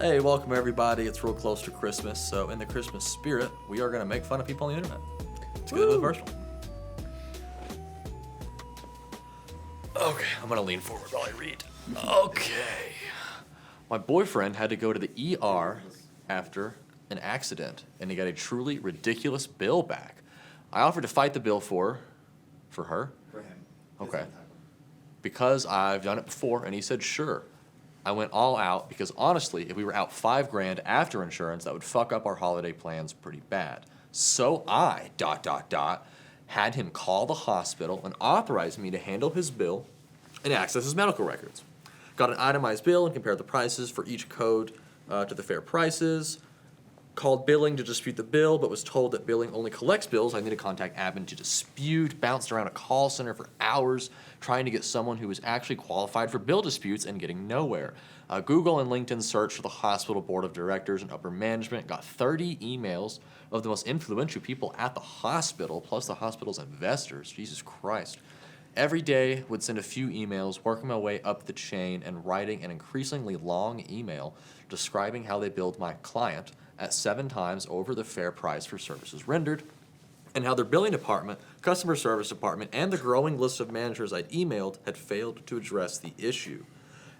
Hey, welcome everybody. It's real close to Christmas, so in the Christmas spirit, we are going to make fun of people on the internet. Let's go to the first one. Okay, I'm going to lean forward while I read. Okay. My boyfriend had to go to the ER after an accident, and he got a truly ridiculous bill back. I offered to fight the bill for her. For him. Okay. Because I've done it before, and he said sure. I went all out because honestly, if we were out $5,000 after insurance, that would fuck up our holiday plans pretty bad. So I, had him call the hospital and authorize me to handle his bill and access his medical records. Got an itemized bill and compared the prices for each code to the fair prices. Called billing to dispute the bill, but was told that billing only collects bills. I need to contact admin to dispute. Bounced around a call center for hours trying to get someone who was actually qualified for bill disputes and getting nowhere. Google and LinkedIn searched for the hospital board of directors and upper management. Got 30 emails of the most influential people at the hospital, plus the hospital's investors. Jesus Christ. Every day would send a few emails, working my way up the chain and writing an increasingly long email describing how they billed my client at 7 times over the fair price for services rendered, and how their billing department, customer service department, and the growing list of managers I'd emailed had failed to address the issue.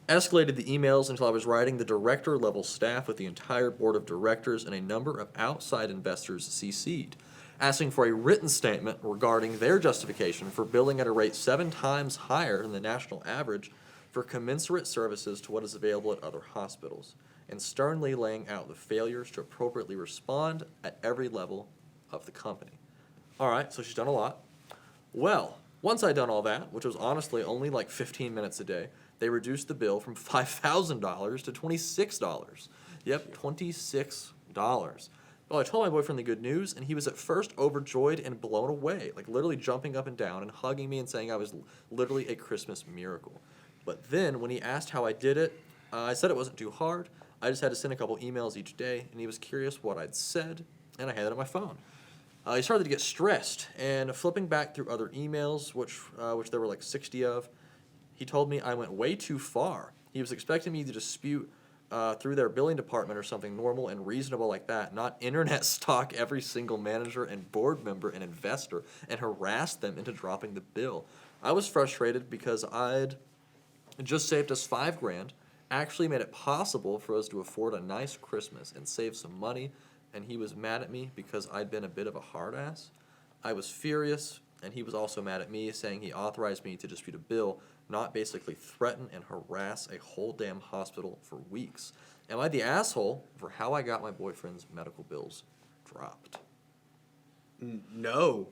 Escalated the emails until I was writing the director-level staff with the entire board of directors and a number of outside investors CC'd, asking for a written statement regarding their justification for billing at a rate 7 times higher than the national average for commensurate services to what is available at other hospitals, and sternly laying out the failures to appropriately respond at every level of the company. All right, so she's done a lot. Well, once I'd done all that, which was honestly only like 15 minutes a day, they reduced the bill from $5,000 to $26. Yep, $26. Well, I told my boyfriend the good news, and he was at first overjoyed and blown away, like literally jumping up and down and hugging me and saying I was literally a Christmas miracle. But then, when he asked how I did it, I said it wasn't too hard. I just had to send a couple emails each day, and he was curious what I'd said, and I had it on my phone. He started to get stressed, and flipping back through other emails, which there were like 60 of, he told me I went way too far. He was expecting me to dispute through their billing department or something normal and reasonable like that, not internet stalk every single manager and board member and investor and harass them into dropping the bill. I was frustrated because I'd just saved us $5,000, actually made it possible for us to afford a nice Christmas and save some money, and he was mad at me because I'd been a bit of a hard ass. I was furious, and he was also mad at me, saying he authorized me to dispute a bill, not basically threaten and harass a whole damn hospital for weeks. Am I the asshole for how I got my boyfriend's medical bills dropped? No.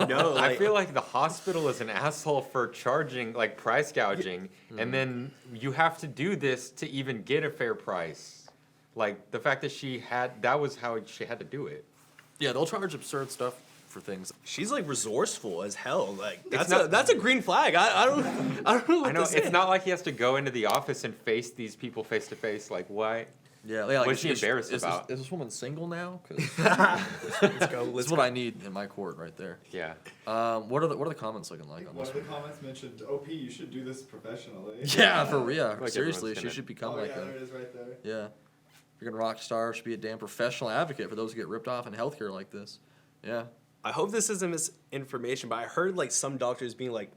No. I feel like the hospital is an asshole for charging, like, price gouging, and then you have to do this to even get a fair price. Like, the fact that that was how she had to do it. Yeah, they'll charge absurd stuff for things. She's like resourceful as hell. Like that's a green flag. I don't know what I know, to say. it's not like he has to go into the office and face these people face to face. Like, why? Yeah, like, What's she embarrassed about? Is this woman single now? 'Cause Let's go. this is what I need in my court right there. Yeah. What are the comments looking like on One this of the one? comments mentioned, "OP, you should do this professionally." Yeah, for real. Like Seriously, everyone's she gonna- should become Oh like yeah, there it a is right there. yeah. If you're gonna rock star, should be a damn professional advocate for those who get ripped off in healthcare like this. Yeah. I hope this isn't misinformation, but I heard like some doctors being like,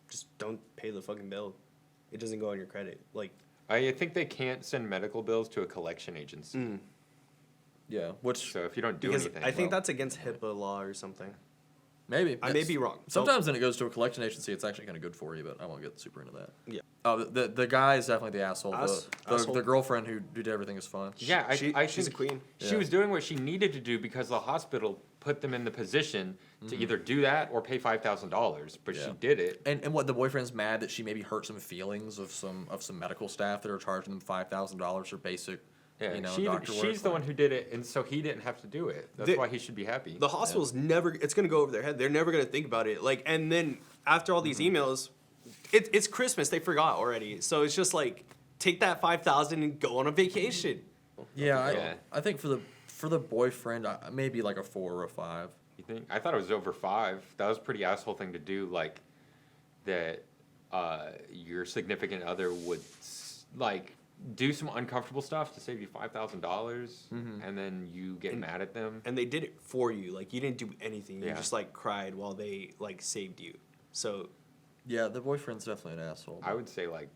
just don't pay the fucking bill. It doesn't go on your credit. Like, I think they can't send medical bills to a collection agency. Yeah. Which So if you don't do because anything, I think well, that's against HIPAA law or something. maybe I may be wrong. Sometimes when it goes to a collection agency, it's actually kind of good for you, but I won't get super into that. Yeah. Oh, the guy is definitely the asshole. Asshole. The girlfriend who did everything is fine. Yeah, She's a queen. She Yeah. was doing what she needed to do because the hospital put them in the position to either do that or pay $5,000, but she Yeah. did it. And what, the boyfriend's mad that she maybe hurt some feelings of some medical staff that are charging them $5,000 for basic, Yeah, doctor work. she's the one who did it, and so he didn't have to do it. That's why he should be happy. The hospital's never. It's gonna go over their head. They're never gonna think about it. Like, and then after all these emails, it's Christmas. They forgot already. So it's just like take that $5,000 and go on a vacation. Yeah, I think for the boyfriend, maybe like a 4 or a 5. You think? I thought it was over 5. That was a pretty asshole thing to do. Like that, your significant other would like do some uncomfortable stuff to save you $5,000, and then you get mad at them. And they did it for you. Like, you didn't do anything. You Yeah. just, like, cried while they, like, saved you. So, Yeah, the boyfriend's definitely an asshole. I would say like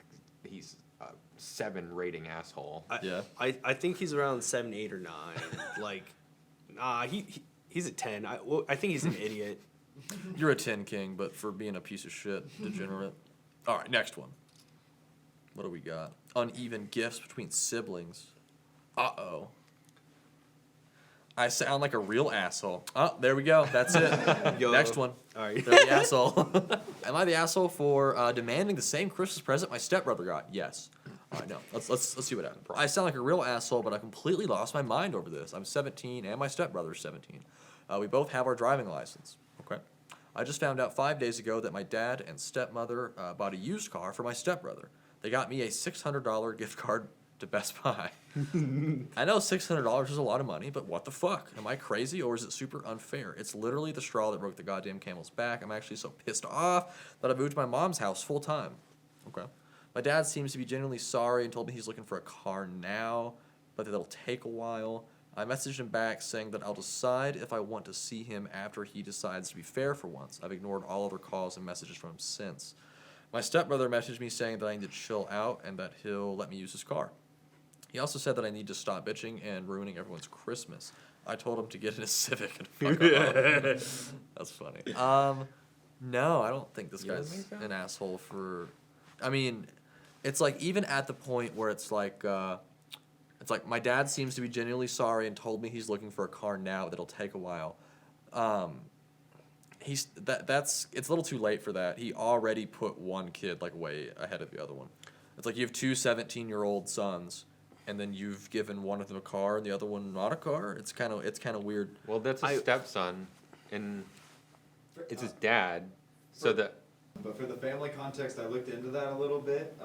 he's a 7 rating asshole. Yeah. I think he's around 7, 8, or 9. Like, he's a 10. I think he's an idiot. You're a 10 king, but for being a piece of shit, degenerate. All right, next one. What do we got? Uneven gifts between siblings. Uh-oh. I sound like a real asshole. Oh, there we go. That's it. Yo. Next one. All right. They're the asshole. Am I the asshole for demanding the same Christmas present my stepbrother got? Yes. All right, no. Let's see what happens. I sound like a real asshole, but I completely lost my mind over this. I'm 17, and my stepbrother's 17. We both have our driving license. Okay. I just found out 5 days ago that my dad and stepmother bought a used car for my stepbrother. They got me a $600 gift card to Best Buy. I know $600 is a lot of money, but what the fuck? Am I crazy or is it super unfair? It's literally the straw that broke the goddamn camel's back. I'm actually so pissed off that I moved to my mom's house full time. Okay. My dad seems to be genuinely sorry and told me he's looking for a car now, but that it'll take a while. I messaged him back saying that I'll decide if I want to see him after he decides to be fair for once. I've ignored all other calls and messages from him since. My stepbrother messaged me saying that I need to chill out and that he'll let me use his car. He also said that I need to stop bitching and ruining everyone's Christmas. I told him to get in a Civic and fuck off. That's funny. No, I don't think this You don't guy's think so? an asshole for... I mean, it's like even at the point where it's like my dad seems to be genuinely sorry and told me he's looking for a car now that'll take a while. It's a little too late for that. He already put one kid like way ahead of the other one. It's like you have two 17-year-old sons, and then you've given one of them a car and the other one not a car. It's kind of weird. Well, that's a stepson, and it's his dad. So that But for the family context, I looked into that a little bit.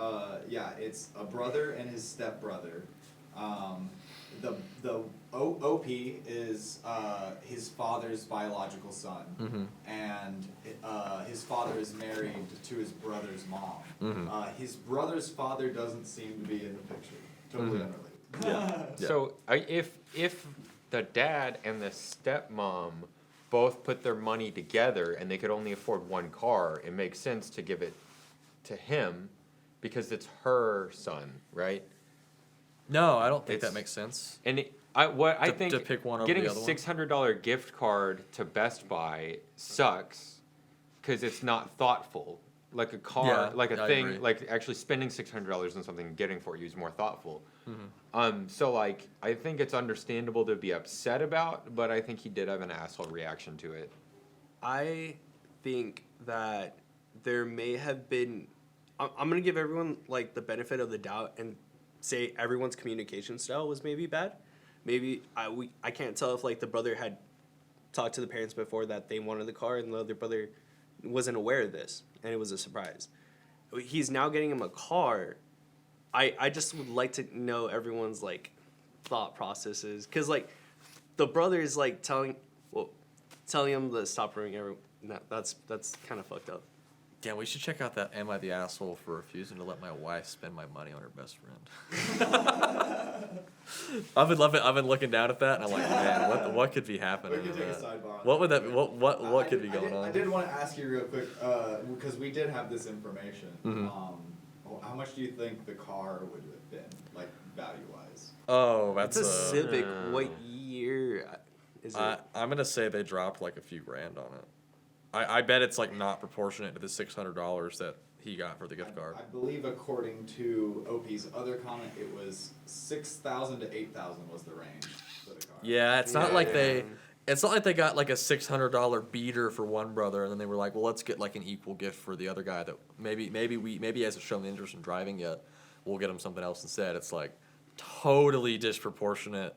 Yeah, it's a brother and his stepbrother. The OP is his father's biological son, and his father is married to his brother's mom. His brother's father doesn't seem to be in the picture. Totally unrelated. Yeah. So if the dad and the stepmom both put their money together and they could only afford one car, it makes sense to give it to him because it's her son, right? No, I don't think It's- that makes sense. And I think to pick one over getting the a other one? $600 gift card to Best Buy sucks because it's not thoughtful. Like a car, Yeah, like a I thing, agree. like actually spending $600 on something and getting for you is more thoughtful. Mm-hmm. So like I think it's understandable to be upset about, but I think he did have an asshole reaction to it. I think that there may have been. I'm gonna give everyone like the benefit of the doubt and say everyone's communication style was maybe bad. Maybe I can't tell if like the brother had talked to the parents before that they wanted the car and the other brother wasn't aware of this and it was a surprise. He's now getting him a car. I just would like to know everyone's like thought processes because like the brother is like telling him to stop ruining everyone. That's kind of fucked up. Yeah, we should check out that Am I the Asshole for refusing to let my wife spend my money on her best friend. I've been looking down at that and I'm like, man, what could be happening? We could to take a that? sidebar on What would that. that what could be going on? I did want to ask you real quick, because we did have this information. How much do you think the car would have been, like, value-wise? Oh, It's that's a Civic. What year is it? I'm gonna say they dropped like a few grand on it. I bet it's like not proportionate to the $600 that he got for the gift card. I believe according to OP's other comment, it was 6,000 to 8,000 was the range for the car. Yeah, it's not like Yeah. it's not like they got like a $600 beater for one brother and then they were like, well, let's get like an equal gift for the other guy that maybe he hasn't shown interest in driving yet. We'll get him something else instead. It's like totally disproportionate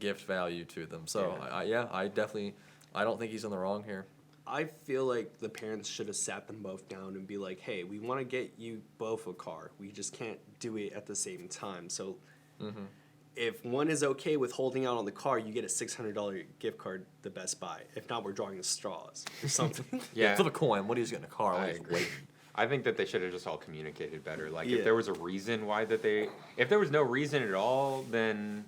gift value to them. So I don't think he's in the wrong here. I feel like the parents should have sat them both down and be like, hey, we want to get you both a car. We just can't do it at the same time. So if one is okay with holding out on the car, you get a $600 gift card to Best Buy. If not, we're drawing the straws or something. Yeah, Flip a coin. What are you getting a car? I Like, agree. wait. I think that they should have just all communicated better. Like, Yeah. if there was a reason why if there was no reason at all, then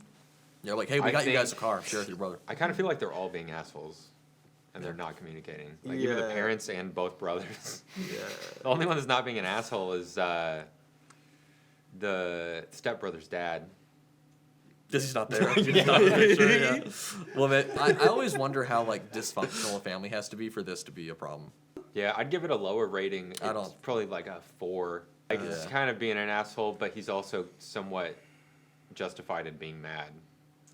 Yeah, like, hey, we I got you guys a think- car. Share with your brother. I kind of feel like they're all being assholes. And they're not communicating. Like, even the Yeah. parents and both brothers. Yeah. The only one that's not being an asshole is the stepbrother's dad. Because he's not there. He's not in the picture, yeah. Well, man, I always wonder how, like, dysfunctional a family has to be for this to be a problem. Yeah, I'd give it a lower rating. I don't- It's probably like a 4. Like, it's Yeah. kind of being an asshole, but he's also somewhat justified in being mad.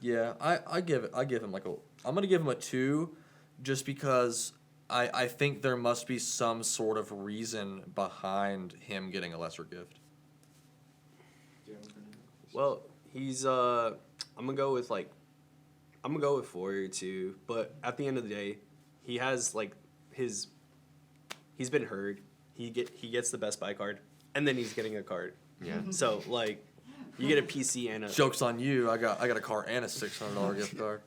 Yeah, I give him like I'm gonna give him a 2, just because I think there must be some sort of reason behind him getting a lesser gift. Well, he's I'm gonna go with 4 or 2, but at the end of the day, he has like he's been heard. He gets the Best Buy card, and then he's getting a card. Yeah. So like, you get a PC and a Joke's on you. I got a car and a $600 gift card.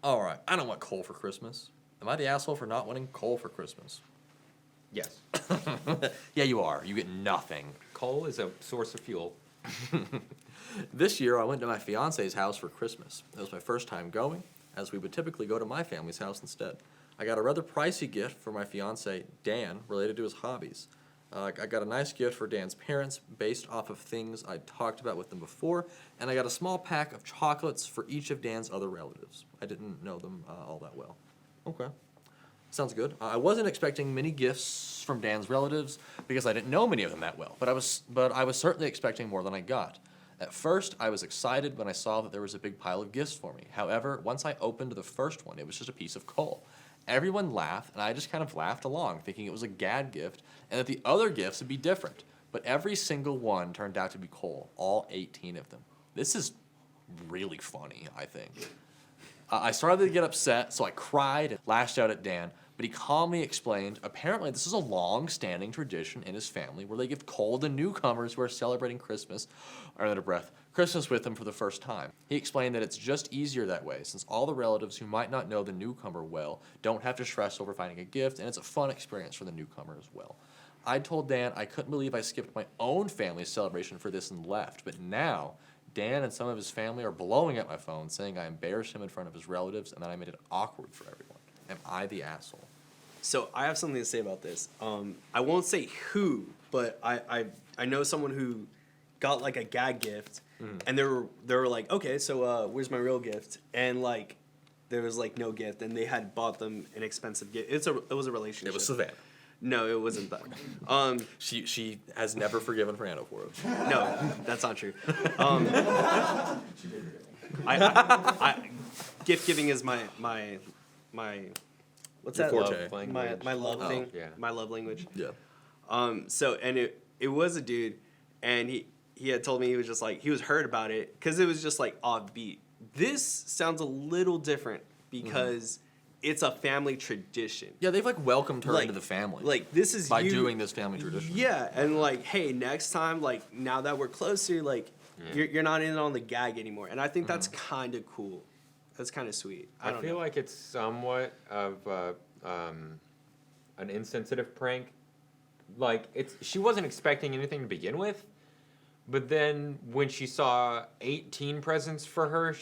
All right, I don't want coal for Christmas. Am I the asshole for not wanting coal for Christmas? Yes. Yeah, you are. You get nothing. Coal is a source of fuel. This year, I went to my fiance's house for Christmas. It was my first time going, as we would typically go to my family's house instead. I got a rather pricey gift for my fiance, Dan, related to his hobbies. I got a nice gift for Dan's parents based off of things I'd talked about with them before, and I got a small pack of chocolates for each of Dan's other relatives. I didn't know them all that well. Okay. Sounds good. I wasn't expecting many gifts from Dan's relatives because I didn't know many of them that well, but I was certainly expecting more than I got. At first, I was excited when I saw that there was a big pile of gifts for me. However, once I opened the first one, it was just a piece of coal. Everyone laughed, and I just kind of laughed along, thinking it was a gag gift, and that the other gifts would be different. But every single one turned out to be coal, all 18 of them. This is really funny, I think. I started to get upset, so I cried and lashed out at Dan, but he calmly explained, apparently this is a long-standing tradition in his family where they give coal to newcomers who are celebrating Christmas, or under breath, Christmas with them for the first time. He explained that it's just easier that way, since all the relatives who might not know the newcomer well don't have to stress over finding a gift, and it's a fun experience for the newcomer as well. I told Dan I couldn't believe I skipped my own family's celebration for this and left, but now Dan and some of his family are blowing up my phone, saying I embarrassed him in front of his relatives and that I made it awkward for everyone. Am I the asshole? So I have something to say about this. I won't say who, but I know someone who got like a gag gift, and they were like, okay, so where's my real gift? And like, there was like no gift, and they had bought them an expensive gift. It was a relationship. It was Savannah. No, it wasn't that. She has never forgiven Fernando for it. No, that's not true. I gift giving is my what's Your that? forte. My love Oh, thing. yeah. My love language. Yeah. So and it was a dude, and he had told me he was just like he was hurt about it because it was just like offbeat. This sounds a little different because it's a family tradition. Yeah, they've like welcomed her Like- into the family. Like this is by you, doing this family tradition. Yeah, and like, hey, next time, like now that we're closer, like you're not in on the gag anymore, and I think that's kind of cool. That's kind of sweet. I don't feel know. like it's somewhat of an insensitive prank. Like, she wasn't expecting anything to begin with, but then when she saw 18 presents for her,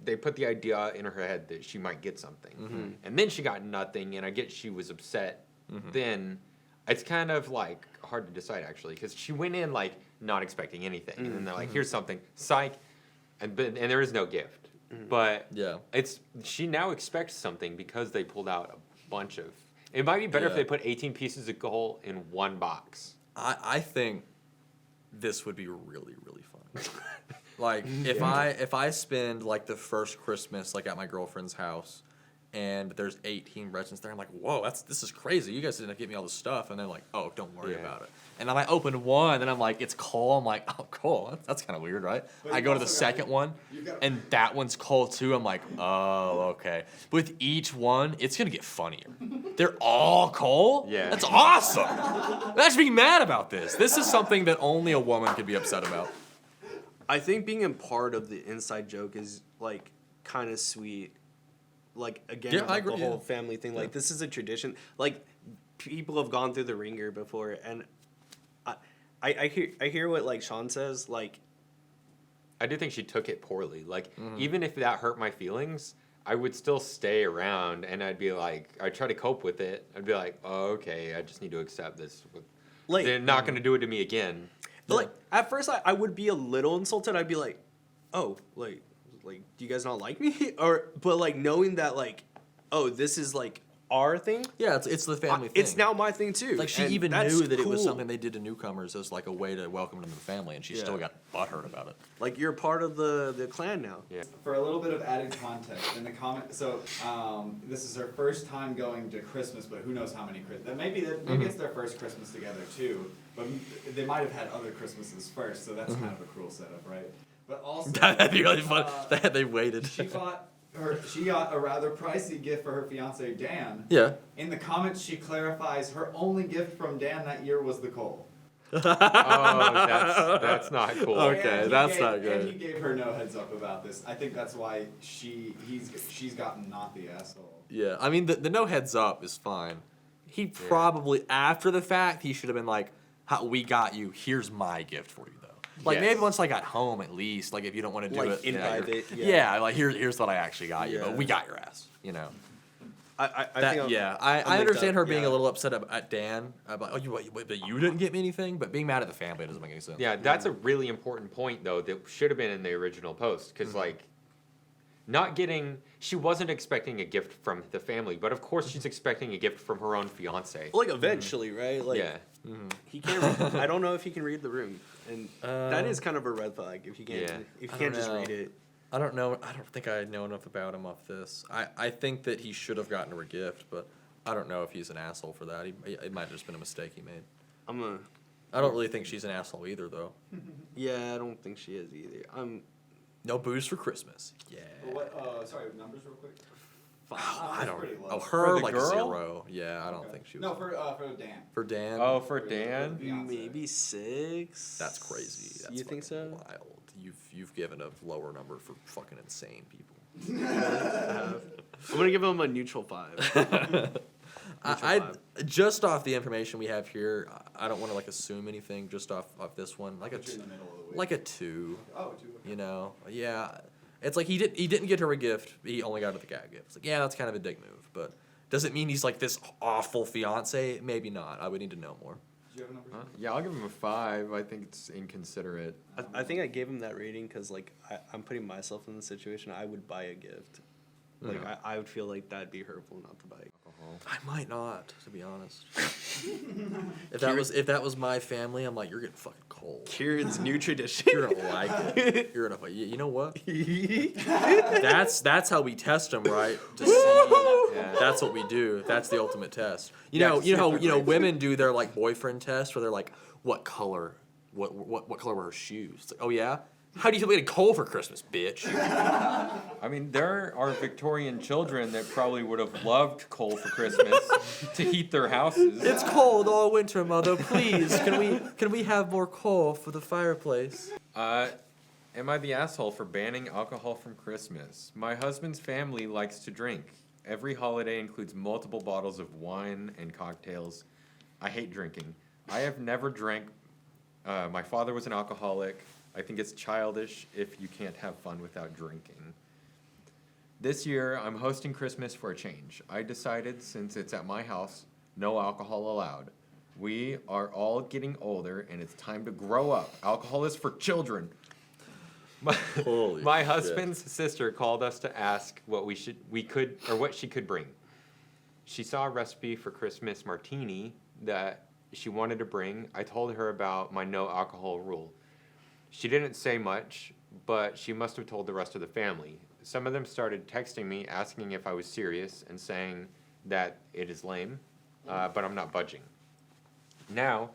they put the idea in her head that she might get something. And then she got nothing, and I get she was upset. Then it's kind of like hard to decide actually, because she went in like not expecting anything, and then they're like, "Here's something, psych," and there is no gift. But Yeah. she now expects something because they pulled out a bunch of. It might be better if Yeah. they put 18 pieces of coal in one box. I think this would be really, really fun. Like if I spend like the first Christmas like at my girlfriend's house and there's 18 presents there, I'm like, whoa, this is crazy. You guys didn't give me all this stuff, and they're like, oh, don't worry Yeah. about it. And then I open one, and I'm like, it's coal. I'm like, oh, coal. That's kind of weird, right? But I you've go to the also got- second one, you've got- and that one's coal too. I'm like, oh, okay. With each one, it's gonna get funnier. They're all coal. Yeah. That's awesome. I should be mad about this. This is something that only a woman could be upset about. I think being a part of the inside joke is like kind of sweet. Like again, Yeah, like I agree, the whole yeah. family thing. Yeah. Like this is a tradition. Like people have gone through the ringer before, and I hear what like Sean says. Like, I do think she took it poorly. Like, even if that hurt my feelings, I would still stay around, and I'd be like, I'd try to cope with it. I'd be like, oh, okay, I just need to accept this. Like They're not going to do it to me again. But like at first, I would be a little insulted. I'd be like, "Oh, like, do you guys not like me?" But like knowing that, like, oh, this is like our thing. Yeah, it's the family thing. It's now my thing too. Like she and even that's knew that it was cool. something they did to newcomers as like a way to welcome them to the family, and she still got butthurt about it. Like you're part of the clan now. Yeah. For a little bit of added context, in the comment, so this is her first time going to Christmas, but who knows how many Christmas. Maybe it's their first Christmas together too, but they might have had other Christmases first, so that's kind of a cruel setup, right? But also That'd be really fun. They waited. she got a rather pricey gift for her fiance Dan. Yeah. In the comments, she clarifies her only gift from Dan that year was the coal. Oh, that's not cool. Okay. And he that's gave- not good. And he gave her no heads up about this. I think that's why she's gotten not the asshole. Yeah, I mean the no heads up is fine. He probably after the fact he should have been like, we got you. Here's my gift for you though. Like Yes. maybe once I got home at least. Like if you don't want to do Like, it in private, yeah. yeah. Like here's what I actually got you. But Yeah. we got your ass. You know. I That, think yeah, I'm I like understand that, her being yeah. a little upset at Dan about but you didn't get me anything. But being mad at the family doesn't make any sense. Yeah, that's a really important point, though, that should have been in the original post. Because, like, not getting. She wasn't expecting a gift from the family, but of course she's expecting a gift from her own fiance. like eventually, right? Like Yeah. he can't. I don't know if he can read the room, and that is kind of a red flag if you can't. Yeah. If you I can't don't just know. read it. I don't know. I don't think I know enough about him off this. I think that he should have gotten her a gift, but I don't know if he's an asshole for that. It might have just been a mistake he made. I don't really think she's an asshole either, though. Yeah, I don't think she is either. No booze for Christmas. Yeah. Sorry, numbers real quick. I don't. pretty low. Oh, For her the like girl? 0. Yeah, I don't think she was. No, for Dan. For Dan. Oh, for Dan? Fiance. Maybe 6. That's crazy. That's You think fucking so? Wild. You've given a lower number for fucking insane people. I'm gonna give him a neutral 5. I just off the information we have here, I don't want to like assume anything. Just off this one, like Put you in the middle of the week. like a 2. Oh, 2. Okay. You know, yeah. It's like he didn't get her a gift. He only got her the gag gift. It's like, yeah, that's kind of a dick move, but does it mean he's like this awful fiance? Maybe not. I would need to know more. Do you have a number? Yeah, I'll give him a 5. I think it's inconsiderate. I think I gave him that rating because like I'm putting myself in the situation. I would buy a gift. Like I would feel like that'd be hurtful not to buy. I might not, to be honest. if that was my family, I'm like, you're getting fucking cold. Kieran's new tradition. You're gonna like it. You're gonna. You know what? That's how we test them, right? To see. Yeah. That's what we do. That's the ultimate test. You Yeah, know. to You see know. if You know. they're Women do their like boyfriend test, where they're like, what color? What color were her shoes? It's like, oh yeah. How do you feel getting coal for Christmas, bitch? I mean, there are Victorian children that probably would have loved coal for Christmas to heat their houses. It's cold all winter, mother. Please, can we have more coal for the fireplace? Am I the asshole for banning alcohol from Christmas? My husband's family likes to drink. Every holiday includes multiple bottles of wine and cocktails. I hate drinking. I have never drank. My father was an alcoholic. I think it's childish if you can't have fun without drinking. This year, I'm hosting Christmas for a change. I decided, since it's at my house, no alcohol allowed. We are all getting older, and it's time to grow up. Alcohol is for children. Holy My shit. husband's sister called us to ask what what she could bring. She saw a recipe for Christmas martini that she wanted to bring. I told her about my no alcohol rule. She didn't say much, but she must have told the rest of the family. Some of them started texting me asking if I was serious and saying that it is lame, but I'm not budging. Now,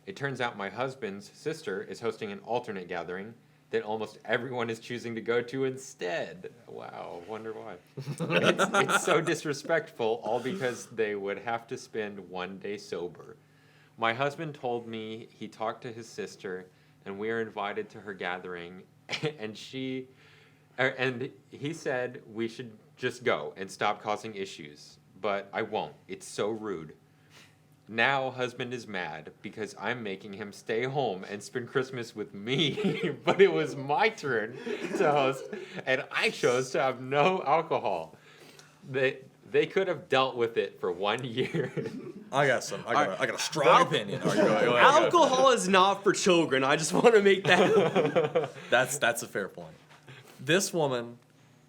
it turns out my husband's sister is hosting an alternate gathering that almost everyone is choosing to go to instead. Wow, wonder why. It's so disrespectful, all because they would have to spend one day sober. My husband told me he talked to his sister and we are invited to her gathering, and he said we should just go and stop causing issues, but I won't. It's so rude. Now husband is mad because I'm making him stay home and spend Christmas with me, but it was my turn to host, and I chose to have no alcohol. They could have dealt with it for 1 year. I got a strong opinion. All right, go ahead. Alcohol is not for children. I just want to make that. That's a fair point. This woman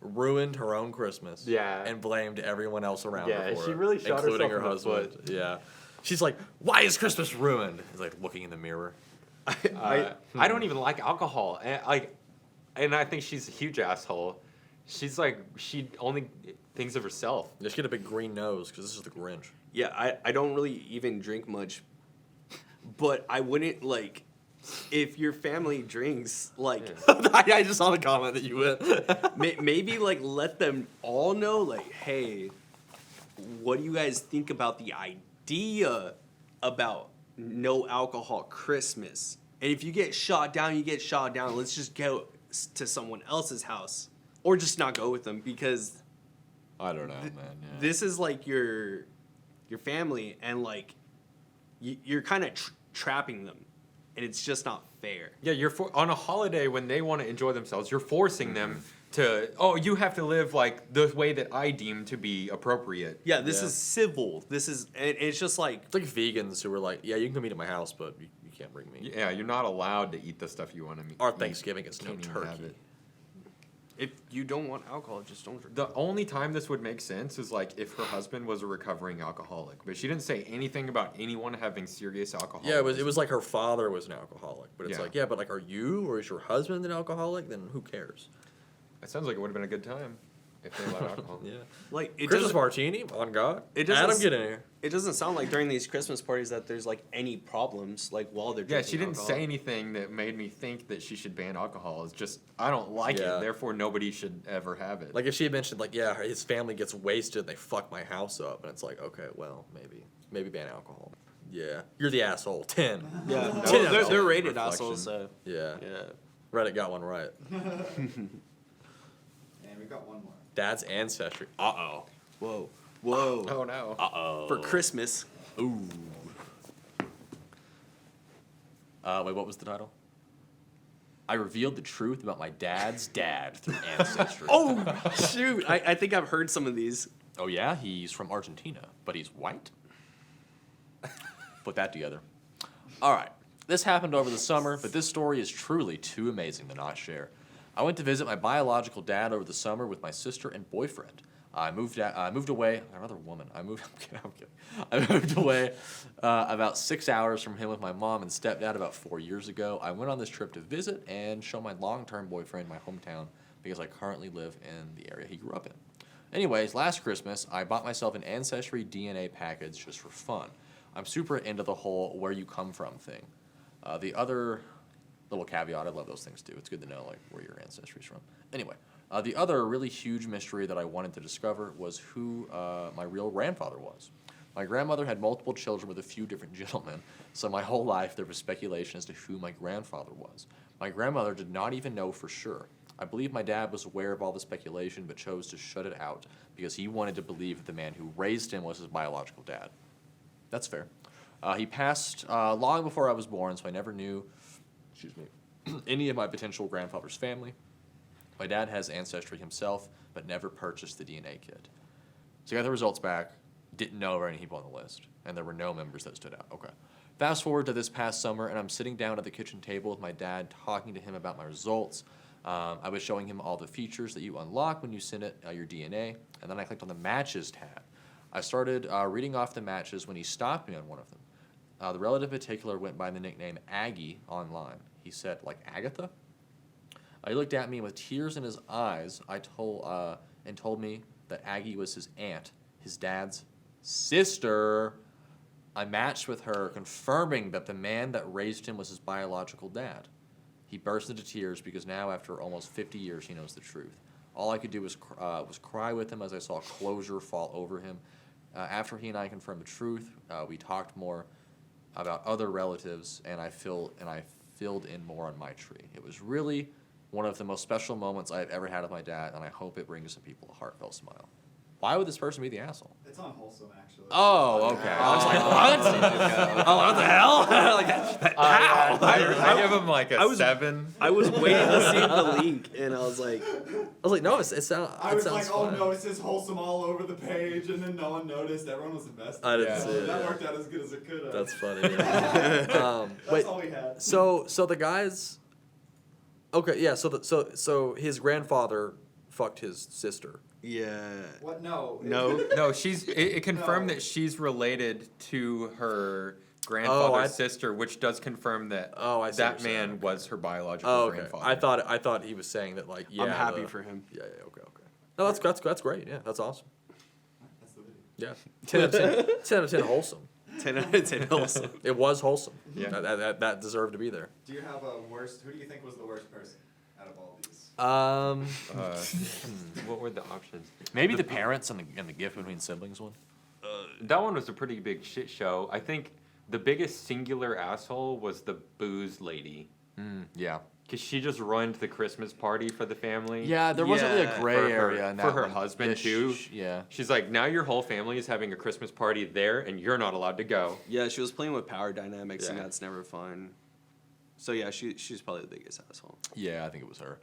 ruined her own Christmas. Yeah. And blamed everyone else around her Yeah, for she it, really shot including herself her in the husband. foot. Yeah. She's like, "Why is Christmas ruined?" He's like looking in the mirror. I don't even like alcohol, and I think she's a huge asshole. She's like, she only thinks of herself. Yeah, she got a big green nose because this is the Grinch. Yeah, I don't really even drink much, but I wouldn't like if your family drinks like I just saw the comment that you went. maybe like let them all know like, hey, what do you guys think about the idea about no alcohol Christmas? And if you get shot down, you get shot down. Let's just go to someone else's house or just not go with them because I don't know, man. Yeah. this is like your family and like you're kind of trapping them, and it's just not fair. Yeah, on a holiday when they want to enjoy themselves, you're forcing them to, oh, you have to live like the way that I deem to be appropriate. Yeah, this Yeah. is civil. This is, and it's just like, It's like vegans who were like, "Yeah, you can come eat at my house, but you can't bring me." Yeah, you're not allowed to eat the stuff you want to eat. Our Thanksgiving is no Can't even have turkey. it. if you don't want alcohol, just don't drink. The only time this would make sense is like if her husband was a recovering alcoholic, but she didn't say anything about anyone having serious alcohol. Yeah, it was like her father was an alcoholic, but it's Yeah. like, yeah, but like, are you or is your husband an alcoholic? Then who cares? It sounds like it would have been a good time if they allowed alcohol. Yeah. Like it Christmas doesn't, martini on God. It doesn't Adam, s- get in here. it doesn't sound like during these Christmas parties that there's like any problems like while they're Yeah, drinking she didn't alcohol. say anything that made me think that she should ban alcohol. It's just I don't like Yeah. it, therefore nobody should ever have it. Like if she had mentioned like, yeah, his family gets wasted, and they fuck my house up, and it's like, okay, well, maybe ban alcohol. Yeah, you're the asshole. 10. Yeah, No, well, they're no. rated Reflection. assholes. So Yeah. yeah. Reddit got one right. And we got one more. Dad's ancestry. Uh-oh. Whoa. oh no. Uh-oh. For Christmas. Ooh. Wait, what was the title? I revealed the truth about my dad's dad through Ancestry. Oh shoot! I think I've heard some of these. Oh yeah, he's from Argentina, but he's white? Put that together. All right. This happened over the summer, but this story is truly too amazing to not share. I went to visit my biological dad over the summer with my sister and boyfriend. I moved away. Another woman. I'm kidding. I moved away about 6 hours from him with my mom and stepdad about 4 years ago. I went on this trip to visit and show my long-term boyfriend my hometown because I currently live in the area he grew up in. Anyways, last Christmas, I bought myself an Ancestry DNA package just for fun. I'm super into the whole where you come from thing. The other little caveat, I love those things too. It's good to know like where your ancestry's from. Anyway, the other really huge mystery that I wanted to discover was who my real grandfather was. My grandmother had multiple children with a few different gentlemen, so my whole life there was speculation as to who my grandfather was. My grandmother did not even know for sure. I believe my dad was aware of all the speculation but chose to shut it out because he wanted to believe that the man who raised him was his biological dad. That's fair. He passed long before I was born, so I never knew, any of my potential grandfather's family. My dad has Ancestry himself, but never purchased the DNA kit. So I got the results back, didn't know of any people on the list, and there were no members that stood out. Okay. Fast forward to this past summer, and I'm sitting down at the kitchen table with my dad, talking to him about my results. I was showing him all the features that you unlock when you send it your DNA, and then I clicked on the matches tab. I started reading off the matches when he stopped me on one of them. The relative in particular went by the nickname Aggie online. He said, like Agatha? He looked at me with tears in his eyes. And told me that Aggie was his aunt, his dad's sister. I matched with her, confirming that the man that raised him was his biological dad. He burst into tears because now, after almost 50 years, he knows the truth. All I could do was cry with him as I saw closure fall over him. After he and I confirmed the truth, we talked more about other relatives, and I filled in more on my tree. It was really one of the most special moments I've ever had with my dad, and I hope it brings some people a heartfelt smile. Why would this person be the asshole? It's unwholesome, actually. Oh, okay. I was like, what? Oh, what the hell? Like, how? I give him like a I was- 7. I was waiting to see the link, and I was like, No, it sounds. I was like, fun. oh no, it says wholesome all over the page, and then no one noticed. Everyone was invested. I didn't Yeah. see it. That yeah. worked out as good as it could have. That's funny. Yeah. That's wait, all we had. so the guys. Okay, yeah. So his grandfather fucked his sister. yeah. What? No. No. No, it confirmed No. that she's related to her grandfather's I- sister, which does confirm that Oh, I see that what you're saying. man was her biological Oh, okay. grandfather. I thought he was saying that like yeah. I'm happy for him. Yeah. Okay. No, that's great. Yeah, that's awesome. That's the video. Yeah. 10 out of 10. 10 out of 10 wholesome. 10 out of 10 also. It was wholesome. Yeah. That deserved to be there. Do you have a worst? Who do you think was the worst person out of all these? What were the options? Maybe the parents and the gift between siblings one. That one was a pretty big shit show. I think the biggest singular asshole was the booze lady. Yeah. Because she just ruined the Christmas party for the family. Yeah, there wasn't really a Yeah, gray for her- area in for that her one. husband, Ish, too. Yeah. She's like, now your whole family is having a Christmas party there, and you're not allowed to go. Yeah, she was playing with power dynamics, and Yeah. that's never fun. So yeah, she's probably the biggest asshole. Yeah, I think it was her.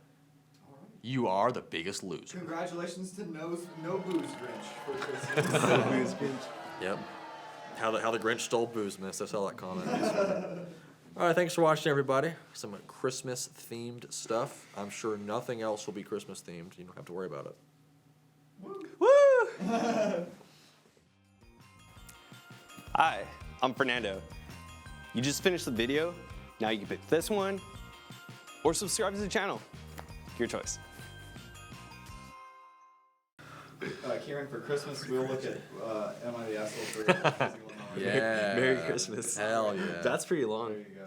You are the biggest loser. Congratulations to no Booze Grinch for Christmas. Yep. How the Grinch stole booze, miss. That's how that comment is. All right, thanks for watching, everybody. Some Christmas themed stuff. I'm sure nothing else will be Christmas themed. You don't have to worry about it. Woo! Hi, I'm Fernando. You just finished the video. Now you can pick this one or subscribe to the channel. Your choice. Kieran, for Christmas, we'll look at Am I the Asshole 3? Yeah. Merry Christmas. Hell yeah. That's pretty long. There you go.